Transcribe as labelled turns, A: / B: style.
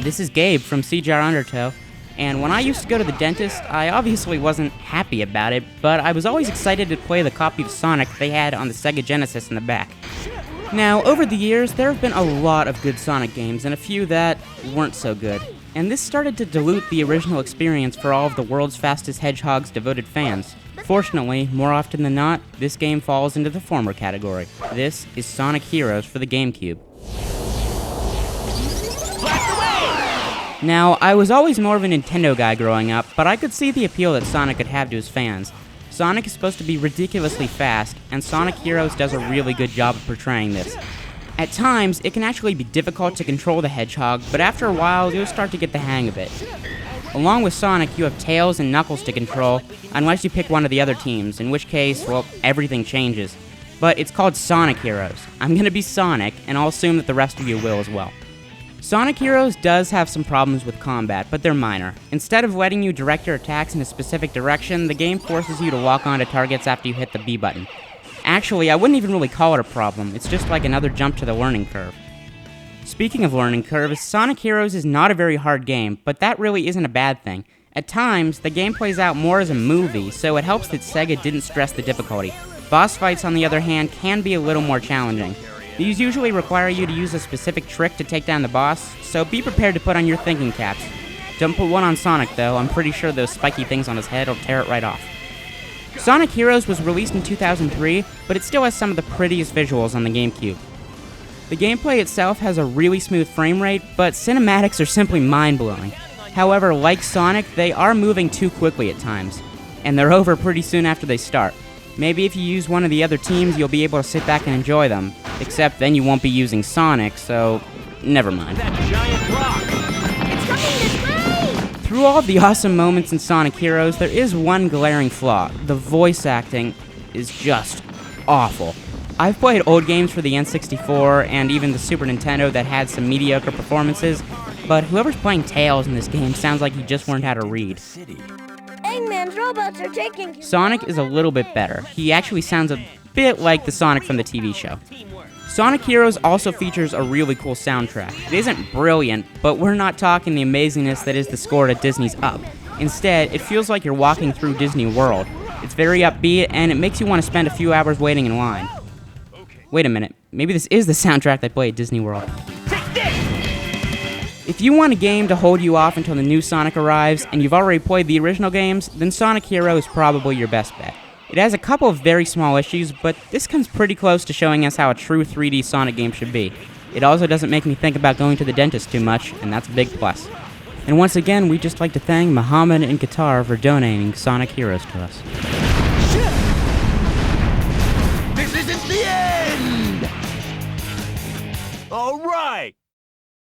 A: This is Gabe from CGRundertow, and when I used to go to the dentist, I obviously wasn't happy about it, but I was always excited to play the copy of Sonic they had on the Sega Genesis in the back. Now, over the years, there have been a lot of good Sonic games, and a few that weren't so good. And this started to dilute the original experience for all of the world's fastest Hedgehog's devoted fans. Fortunately, more often than not, this game falls into the former category. This is Sonic Heroes for the GameCube. Now, I was always more of a Nintendo guy growing up, but I could see the appeal that Sonic could have to his fans. Sonic is supposed to be ridiculously fast, and Sonic Heroes does a really good job of portraying this. At times, it can actually be difficult to control the Hedgehog, but after a while, you'll start to get the hang of it. Along with Sonic, you have Tails and Knuckles to control, unless you pick one of the other teams, in which case, well, everything changes. But it's called Sonic Heroes. I'm gonna be Sonic, and I'll assume that the rest of you will as well. Sonic Heroes does have some problems with combat, but they're minor. Instead of letting you direct your attacks in a specific direction, the game forces you to walk onto targets after you hit the B button. Actually, I wouldn't even really call it a problem, it's just like another jump to the learning curve. Speaking of learning curves, Sonic Heroes is not a very hard game, but that really isn't a bad thing. At times, the game plays out more as a movie, so it helps that Sega didn't stress the difficulty. Boss fights, on the other hand, can be a little more challenging. These usually require you to use a specific trick to take down the boss, so be prepared to put on your thinking caps. Don't put one on Sonic though, I'm pretty sure those spiky things on his head will tear it right off. Sonic Heroes was released in 2003, but it still has some of the prettiest visuals on the GameCube. The gameplay itself has a really smooth frame rate, but cinematics are simply mind-blowing. However, like Sonic, they are moving too quickly at times, and they're over pretty soon after they start. Maybe if you use one of the other teams, you'll be able to sit back and enjoy them. Except then you won't be using Sonic, so never mind.
B: That giant rock!
C: It's coming this way!
A: Through all of the awesome moments in Sonic Heroes, there is one glaring flaw. The voice acting is just awful. I've played old games for the N64 and even the Super Nintendo that had some mediocre performances, but whoever's playing Tails in this game sounds like he just learned how to read.
C: Eggman's robots are taking...
A: Sonic is a little bit better. He actually sounds a bit like the Sonic from the TV show. Sonic Heroes also features a really cool soundtrack. It isn't brilliant, but we're not talking the amazingness that is the score to Disney's Up. Instead, it feels like you're walking through Disney World. It's very upbeat, and it makes you want to spend a few hours waiting in line. Wait a minute, maybe this is the soundtrack they play at Disney World. If you want a game to hold you off until the new Sonic arrives, and you've already played the original games, then Sonic Hero is probably your best bet. It has a couple of very small issues, but this comes pretty close to showing us how a true 3D Sonic game should be. It also doesn't make me think about going to the dentist too much, and that's a big plus. And once again, we'd just like to thank Muhammad and Qatar for donating Sonic Heroes to us.
B: This isn't the end! All right!